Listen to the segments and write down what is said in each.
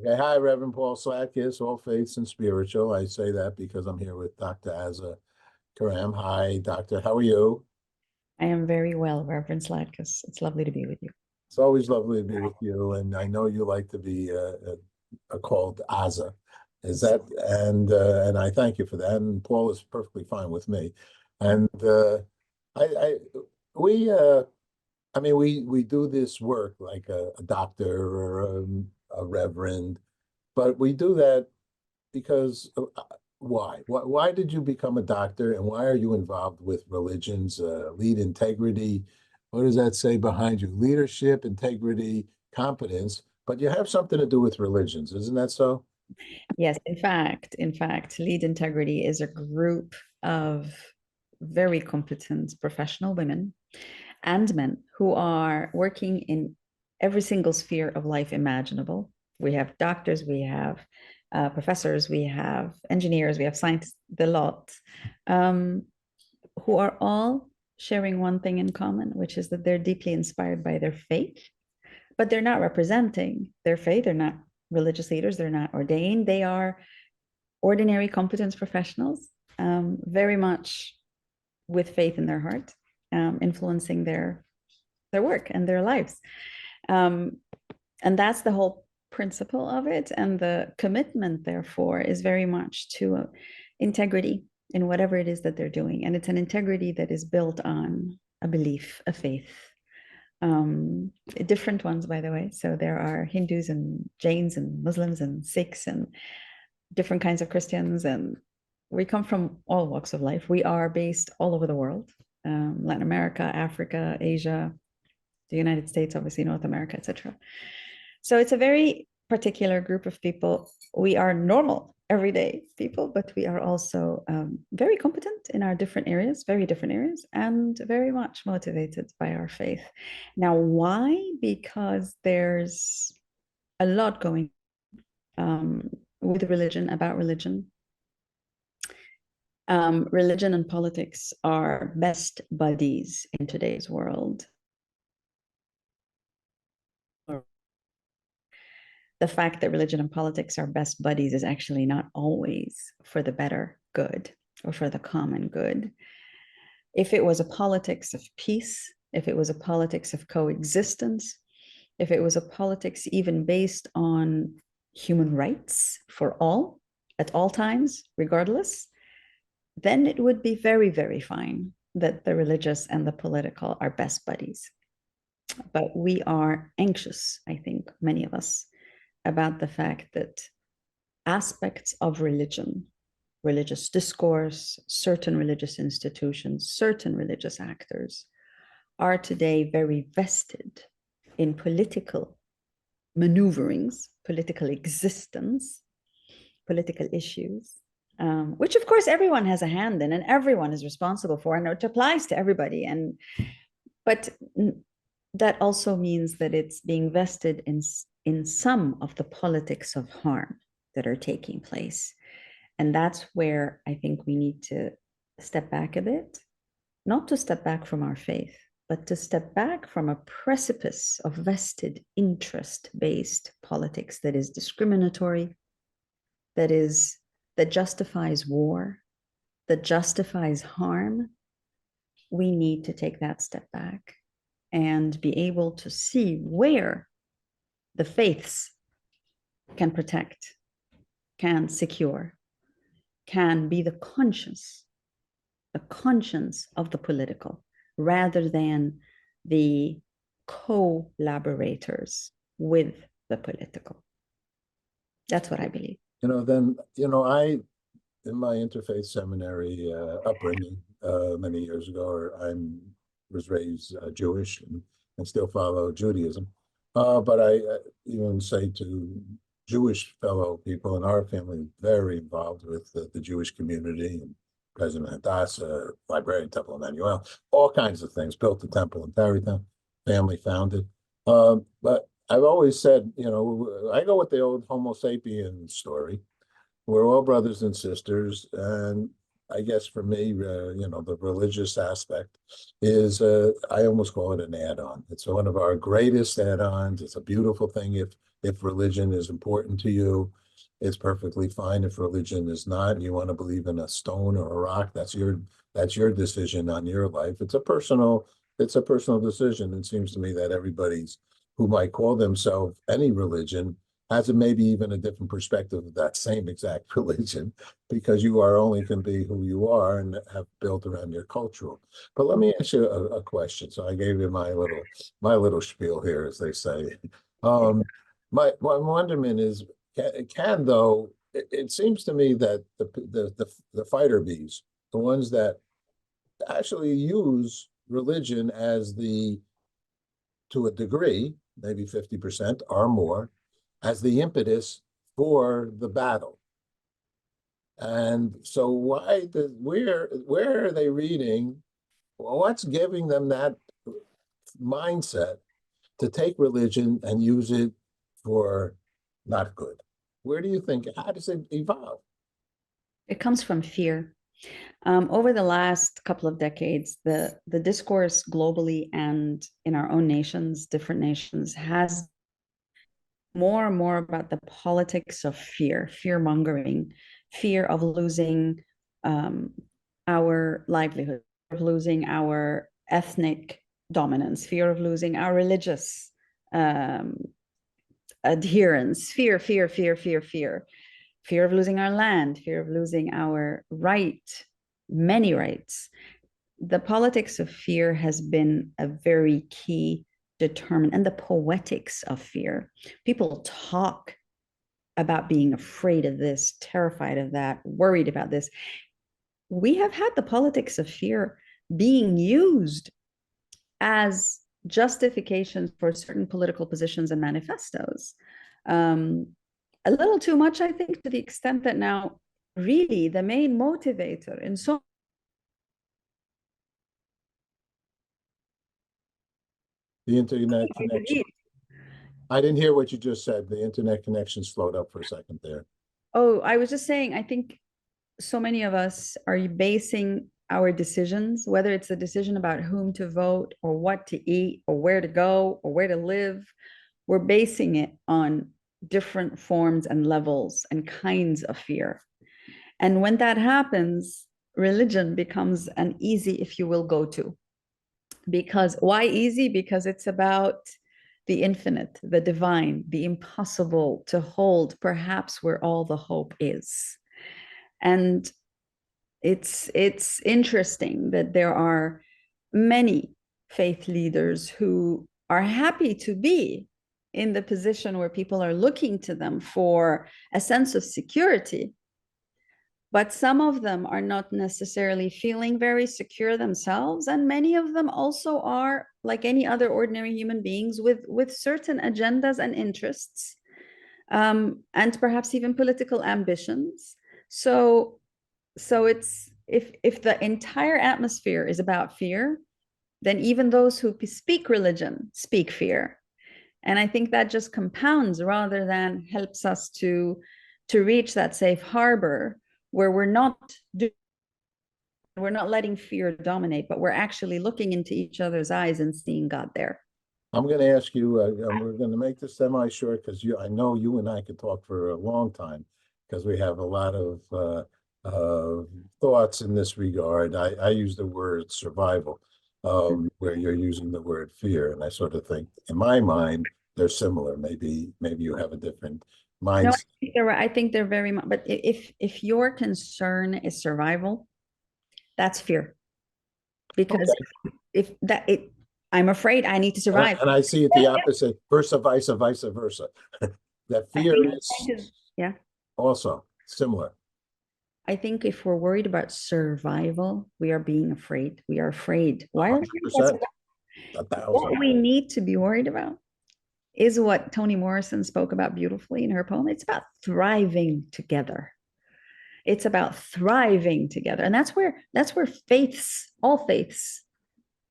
Okay, hi, Reverend Paul Slatkis, all faiths and spiritual. I say that because I'm here with Dr. Azza Karam. Hi, Doctor. How are you? I am very well, Reverend Slatkus. It's lovely to be with you. It's always lovely to be with you, and I know you like to be called Azza. Is that and I thank you for that. And Paul is perfectly fine with me. And I we I mean we do this work like a doctor or a reverend, but we do that because why? Why did you become a doctor and why are you involved with religions, lead integrity? What does that say behind you? Leadership, integrity, competence, but you have something to do with religions, isn't that so? Yes, in fact, Lead Integrity is a group of very competent professional women and men who are working in every single sphere of life imaginable. We have doctors, we have professors, we have engineers, we have scientists, the lot, um, who are all sharing one thing in common, which is that they're deeply inspired by their faith, but they're not representing their faith. They're not religious leaders. They're not ordained. They are ordinary competence professionals, very much with faith in their heart, influencing their work and their lives. Um, and that's the whole principle of it. And the commitment, therefore, is very much to integrity in whatever it is that they're doing. And it's an integrity that is built on a belief, a faith, um, different ones, by the way. So there are Hindus and Jains and Muslims and Sikhs and different kinds of Christians, and we come from all walks of life. We are based all over the world, Latin America, Africa, Asia, the United States, obviously North America, etc. So it's a very particular group of people. We are normal, everyday people, but we are also very competent in our different areas, very different areas, and very much motivated by our faith. Now, why? Because there's a lot going with religion, about religion. Religion and politics are best buddies in today's world. The fact that religion and politics are best buddies is actually not always for the better good or for the common good. If it was a politics of peace, if it was a politics of coexistence, if it was a politics even based on human rights for all at all times, regardless, then it would be very, very fine that the religious and the political are best buddies. But we are anxious, I think, many of us, about the fact that aspects of religion, religious discourse, certain religious institutions, certain religious actors are today very vested in political maneuverings, political existence, political issues, which of course everyone has a hand in and everyone is responsible for, and it applies to everybody. And but that also means that it's being vested in some of the politics of harm that are taking place. And that's where I think we need to step back a bit, not to step back from our faith, but to step back from a precipice of vested interest based politics that is discriminatory, that justifies war, that justifies harm. We need to take that step back and be able to see where the faiths can protect, can secure, can be the conscience of the political, rather than the collaborators with the political. That's what I believe. I in my interfaith seminary upbringing many years ago, I was raised Jewish and still follow Judaism. But I even say to Jewish fellow people in our family, very involved with the Jewish community and President Hadassah, librarian Temple Emmanuel, all kinds of things, built the temple in Tarrytown, family founded. But I've always said, I go with the old Homo sapien story. We're all brothers and sisters, and I guess for me, the religious aspect is, I almost call it an add-on. It's one of our greatest add-ons. It's a beautiful thing if religion is important to you. It's perfectly fine if religion is not, and you want to believe in a stone or a rock. That's your decision on your life. It's a personal decision. It seems to me that everybody's who might call themselves any religion has maybe even a different perspective of that same exact religion, because you are only can be who you are and have built around your cultural. But let me ask you a question. So I gave you my little spiel here, as they say. Um, my wonderment is, can though it seems to me that the fighter bees, the ones that actually use religion as to a degree, maybe 50% or more, as the impetus for the battle. And so where are they reading? Well, what's giving them that mindset to take religion and use it for not good? Where do you think, how does it evolve? It comes from fear. Over the last couple of decades, the discourse globally and in our own nations, different nations, has more and more about the politics of fear, fear mongering, fear of losing our livelihood, of losing our ethnic dominance, fear of losing our religious um, adherence, fear of losing our land, fear of losing our many rights. The politics of fear has been a very key determinant, and the poetics of fear. People talk about being afraid of this, terrified of that, worried about this. We have had the politics of fear being used as justifications for certain political positions and manifestos. A little too much, I think, to the extent that now really the main motivator in so The internet connection. I didn't hear what you just said. The internet connection slowed up for a second there. Oh, I was just saying, I think so many of us are basing our decisions, whether it's a decision about whom to vote or what to eat or where to go or where to live, we're basing it on different forms and levels and kinds of fear. And when that happens, religion becomes an easy, if you will, go to. Because why easy? Because it's about the infinite, the divine, the impossible to hold, perhaps where all the hope is. And it's interesting that there are many faith leaders who are happy to be in the position where people are looking to them for a sense of security, but some of them are not necessarily feeling very secure themselves, and many of them also are like any other ordinary human beings with certain agendas and interests, and perhaps even political ambitions. So it's if the entire atmosphere is about fear, then even those who speak religion speak fear. And I think that just compounds rather than helps us to reach that safe harbor where we're not letting fear dominate, but we're actually looking into each other's eyes and seeing God there. I'm going to ask you, we're going to make this semi-short because I know you and I could talk for a long time because we have a lot of thoughts in this regard. I use the word survival, where you're using the word fear, and I sort of think, in my mind, they're similar. Maybe you have a different No, mindset. I think they're very much, but if your concern is survival, that's fear. Because Okay. if that it I'm afraid I need to And I, survive. and I see it the opposite, vice versa. That I fear think is yeah. also similar. I think if we're worried about survival, we are being afraid. We are afraid. Why are we afraid? That's 100%, 1,000. what we need to be worried about is what Toni Morrison spoke about beautifully in her poem. It's about thriving together. It's about thriving together. And that's where all faiths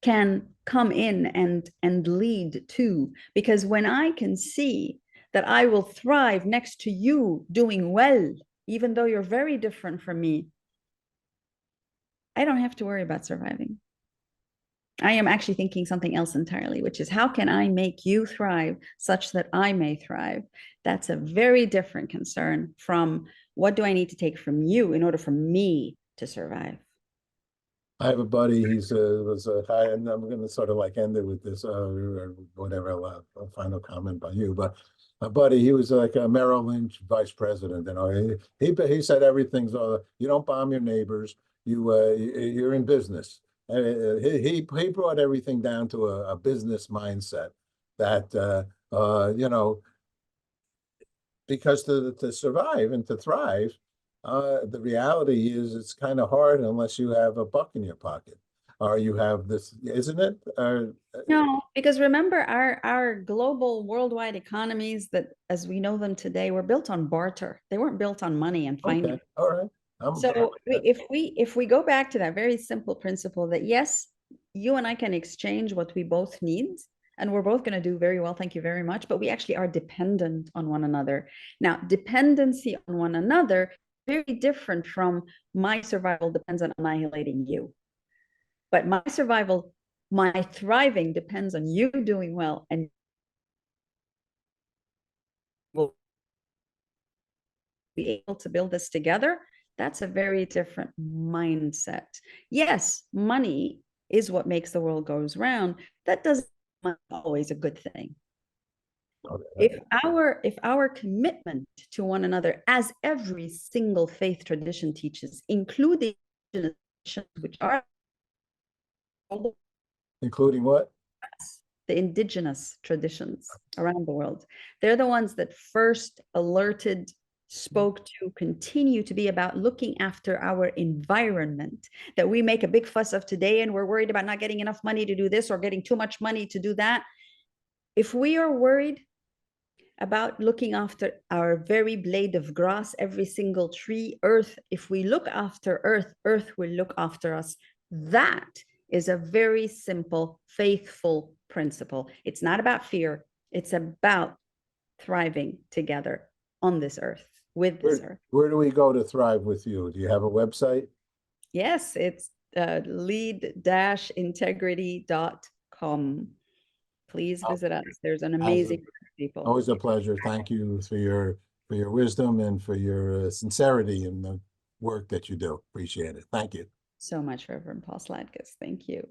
can come in and lead to. Because when I can see that I will thrive next to you doing well, even though you're very different from me, I don't have to worry about surviving. I am actually thinking something else entirely, which is how can I make you thrive such that I may thrive? That's a very different concern from what do I need to take from you in order for me to survive? I have a buddy. He's was a high, and I'm going to sort of like end it with this, or whatever. A final comment by you, but a buddy, he was like a Merrill Lynch vice president. You know, he said everything's you don't bomb your neighbors. You're in business. He brought everything down to a business mindset that you know, because to survive and to thrive, the reality is it's kind of hard unless you have a buck in your pocket or you have this, isn't it? No, because remember our global worldwide economies that as we know them today were built on barter. They weren't built on money and Okay, finance. all right. So if we go back to that very simple principle that yes, you and I can exchange what we both need, and we're both going to do very well, thank you very much, but we actually are dependent on one another. Now, dependency on one another very different from my survival depends on annihilating you. But my survival, my thriving depends on you doing well and we'll be able to build this together. That's a very different mindset. Yes, money is what makes the world goes round. That doesn't always a good thing. okay. If our commitment to one another, as every single faith tradition teaches, including which are Including what? the indigenous traditions around the world. They're the ones that first alerted, spoke to, continue to be about looking after our environment that we make a big fuss of today, and we're worried about not getting enough money to do this or getting too much money to do that. If we are worried about looking after our very blade of grass, every single tree, earth, if we look after earth, earth will look after us. That is a very simple, faithful principle. It's not about fear. It's about thriving together on this earth, with this earth. Where do we go to thrive with you? Do you have a website? Yes, it's lead-integrity.com. Please visit us. There's an amazing group of people. Always a pleasure. Thank you for your wisdom and for your sincerity in the work that you do. Appreciate it. Thank you. So much, Reverend Paul Sladkus. Thank you.